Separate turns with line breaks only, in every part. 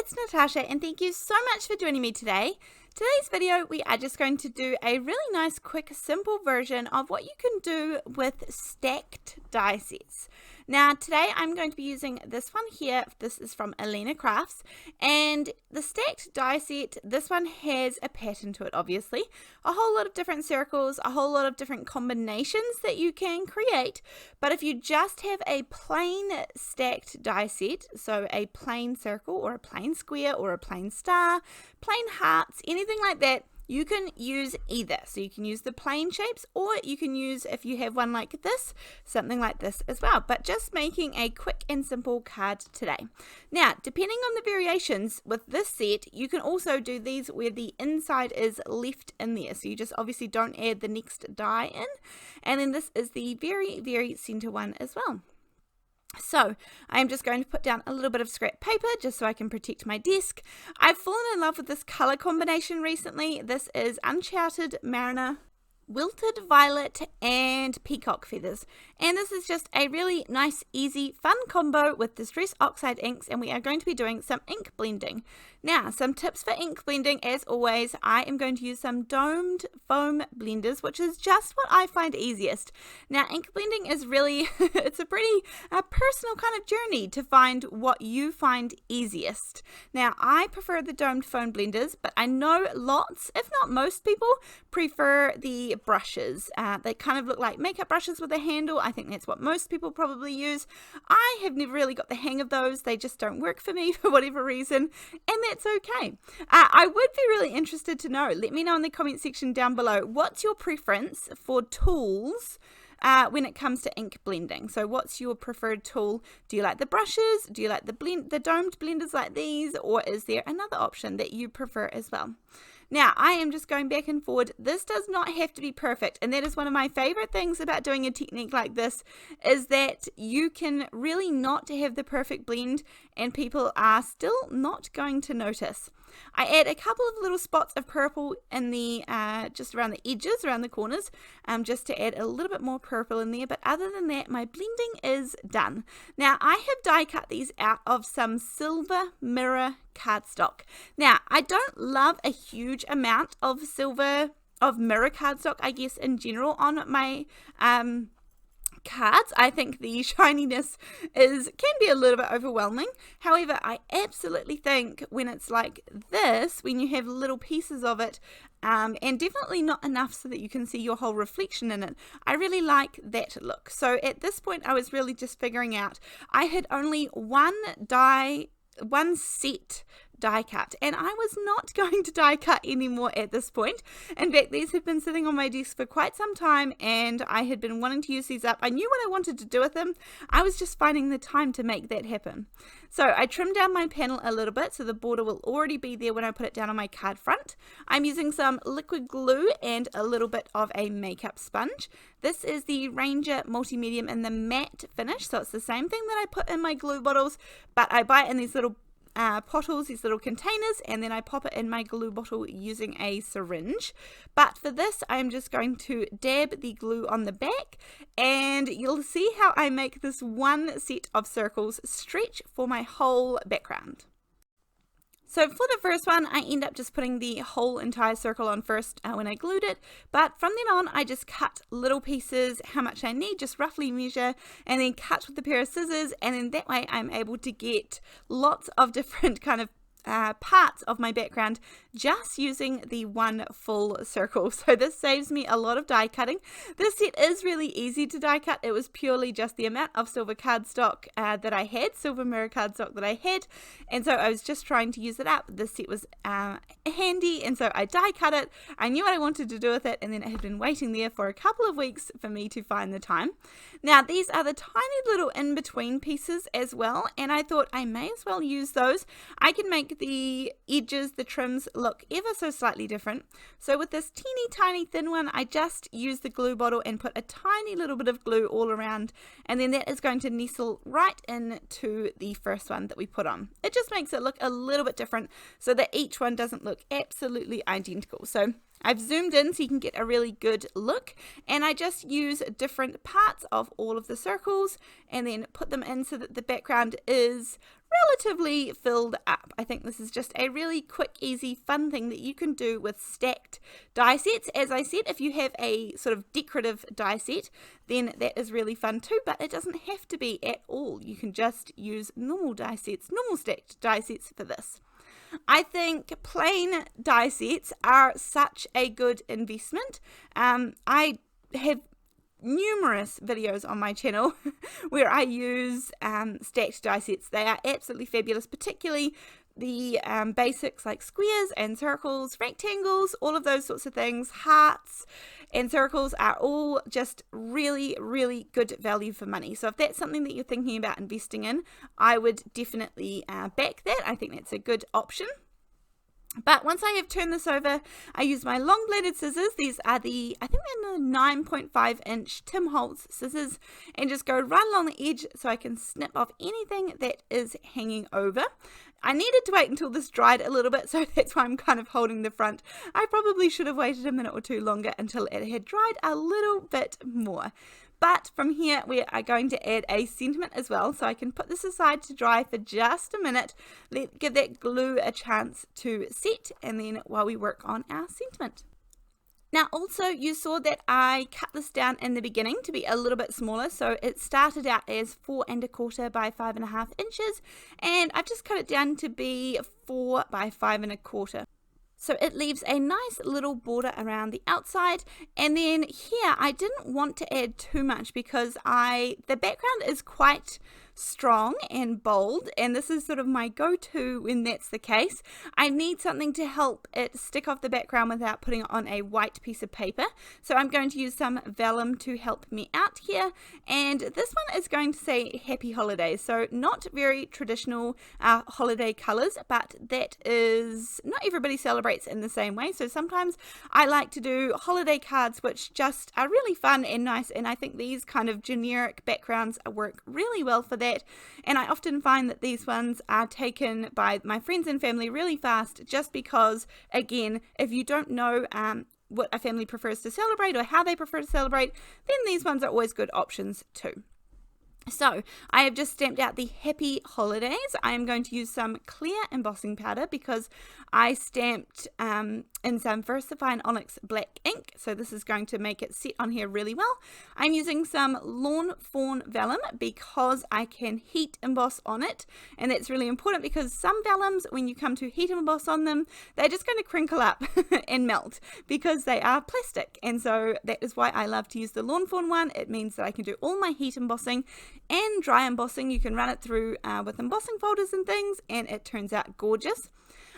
it's Natasha and thank you so much for joining me today. Today's video we are just going to do a really nice, quick, simple version of what you can do with stacked die sets. Now today I'm going to be using this one here. This is from Elena Crafts, and the stacked die set, this one has a pattern to it, obviously. A whole lot of different circles, a whole lot of different combinations that you can create. But if you just have a plain stacked die set, so a plain circle or a plain square or a plain star, plain hearts, anything like that, you can use either. So you can use the plain shapes, or you can use, if you have one like this, something like this as well. But just making a quick and simple card today. Now, depending on the variations with this set, you can also do these where the inside is left in there. So you just obviously don't add the next die in. And then this is the very, very center one as well. So I'm just going to put down a little bit of scrap paper just so I can protect my desk. I've fallen in love with this color combination recently. This is Uncharted Mariner, Wilted Violet, and Peacock feathers. And this is just a really nice, easy, fun combo with Distress Oxide inks, and we are going to be doing some ink blending. Now, some tips for ink blending. As always, I am going to use some domed foam blenders, which is just what I find easiest. Now, ink blending is really, it's a pretty personal kind of journey to find what you find easiest. Now, I prefer the domed foam blenders, but I know lots, if not most people, prefer the brushes. They kind of look like makeup brushes with a handle. I think that's what most people probably use. I have never really got the hang of those. They just don't work for me for whatever reason, and that's okay. I would be really interested to know. Let me know in the comment section down below. What's your preference for tools when it comes to ink blending? So what's your preferred tool? Do you like the brushes? Do you like the domed blenders like these? Or is there another option that you prefer as well? Now, I am just going back and forward. This does not have to be perfect, and that is one of my favorite things about doing a technique like this, is that you can really not have the perfect blend and people are still not going to notice. I add a couple of little spots of purple in the just around the edges, around the corners, just to add a little bit more purple in there. But other than that, my blending is done. Now, I have die cut these out of some silver mirror cardstock. Now, I don't love a huge amount of mirror cardstock, I guess, in general on my cards. I think the shininess can be a little bit overwhelming. However, I absolutely think when it's like this, when you have little pieces of it, and definitely not enough so that you can see your whole reflection in it, I really like that look. So at this point, I was really just figuring out, I had only one set die cut, and I was not going to die cut anymore at this point. In fact, these have been sitting on my desk for quite some time, and I had been wanting to use these up. I knew what I wanted to do with them. I was just finding the time to make that happen. So I trimmed down my panel a little bit so the border will already be there when I put it down on my card front. I'm using some liquid glue and a little bit of a makeup sponge. This is the Ranger Multi-Medium in the matte finish, so it's the same thing that I put in my glue bottles, but I buy it in these little bottles, these little containers, and then I pop it in my glue bottle using a syringe. But for this, I'm just going to dab the glue on the back, and you'll see how I make this one set of circles stretch for my whole background. So for the first one, I end up just putting the whole entire circle on first when I glued it, but from then on I just cut little pieces, how much I need, just roughly measure, and then cut with a pair of scissors, and then that way I'm able to get lots of different kind of parts of my background just using the one full circle. So this saves me a lot of die cutting. This set is really easy to die cut. It was purely just the amount of silver cardstock that I had, silver mirror cardstock that I had, and so I was just trying to use it up. This set was handy, and so I die cut it. I knew what I wanted to do with it, and then it had been waiting there for a couple of weeks for me to find the time. Now these are the tiny little in-between pieces as well, and I thought I may as well use those. I can make the edges, the trims, look ever so slightly different. So with this teeny tiny thin one, I just use the glue bottle and put a tiny little bit of glue all around, and then that is going to nestle right into the first one that we put on. It just makes it look a little bit different so that each one doesn't look absolutely identical. So I've zoomed in so you can get a really good look, and I just use different parts of all of the circles and then put them in so that the background is relatively filled up. I think this is just a really quick, easy, fun thing that you can do with stacked die sets. As I said, if you have a sort of decorative die set, then that is really fun too, but it doesn't have to be at all. You can just use normal die sets, normal stacked die sets for this. I think plain die sets are such a good investment. I have numerous videos on my channel where I use stacked die sets. They are absolutely fabulous, particularly the basics like squares and circles, rectangles, all of those sorts of things. Hearts and circles are all just really, really good value for money. So if that's something that you're thinking about investing in, I would definitely back that. I think that's a good option. But once I have turned this over, I use my long bladed scissors. These are the, I think they're the 9.5 inch Tim Holtz scissors, and just go right along the edge so I can snip off anything that is hanging over. I needed to wait until this dried a little bit, so that's why I'm kind of holding the front. I probably should have waited a minute or two longer until it had dried a little bit more. But from here, we are going to add a sentiment as well. So I can put this aside to dry for just a minute, give that glue a chance to set, and then while we work on our sentiment. Now also, you saw that I cut this down in the beginning to be a little bit smaller. So it started out as 4 1/4 by 5.5 inches, and I've just cut it down to be 4 by 5 1/4. So it leaves a nice little border around the outside. And then here I didn't want to add too much because the background is quite strong and bold, and this is sort of my go-to when that's the case. I need something to help it stick off the background without putting it on a white piece of paper. So I'm going to use some vellum to help me out here, and this one is going to say Happy Holidays. So not very traditional holiday colors, but that is, not everybody celebrates in the same way. So sometimes I like to do holiday cards which just are really fun and nice, and I think these kind of generic backgrounds work really well for that. And I often find that these ones are taken by my friends and family really fast, just because, again, if you don't know what a family prefers to celebrate or how they prefer to celebrate, then these ones are always good options too. So I have just stamped out the Happy Holidays. I am going to use some clear embossing powder because I stamped in some VersaFine ONYX black ink. So this is going to make it sit on here really well. I'm using some Fawn vellum because I can heat emboss on it. And that's really important because some vellums, when you come to heat emboss on them, they're just going to crinkle up and melt because they are plastic. And so that is why I love to use the Fawn one. It means that I can do all my heat embossing and dry embossing. You can run it through with embossing folders and things, and it turns out gorgeous.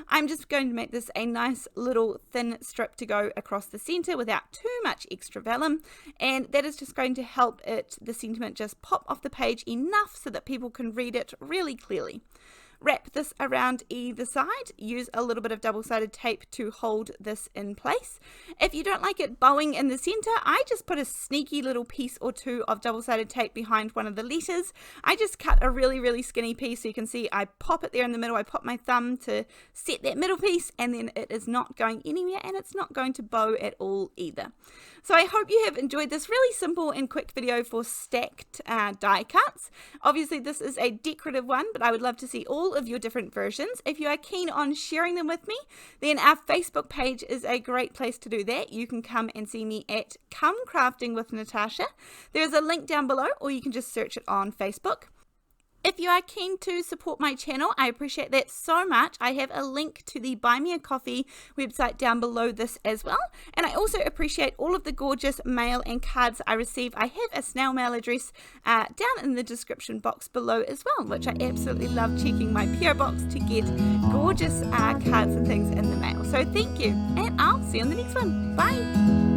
I'm just going to make this a nice little thin strip to go across the center without too much extra vellum, and that is just going to help the sentiment just pop off the page enough so that people can read it really clearly. Wrap this around either side. Use a little bit of double-sided tape to hold this in place. If you don't like it bowing in the center, I just put a sneaky little piece or two of double-sided tape behind one of the letters. I just cut a really, really skinny piece so you can see I pop it there in the middle. I pop my thumb to set that middle piece, and then it is not going anywhere, and it's not going to bow at all either. So I hope you have enjoyed this really simple and quick video for stacked die cuts. Obviously this is a decorative one, but I would love to see all of your different versions. If you are keen on sharing them with me, then our Facebook page is a great place to do that. You can come and see me at Come Crafting with Natasha. There's a link down below, or you can just search it on Facebook. If you are keen to support my channel, I appreciate that so much. I have a link to the Buy Me a Coffee website down below this as well. And I also appreciate all of the gorgeous mail and cards I receive. I have a snail mail address down in the description box below as well, which I absolutely love checking my P.O Box to get gorgeous cards and things in the mail. So thank you, and I'll see you on the next one. Bye!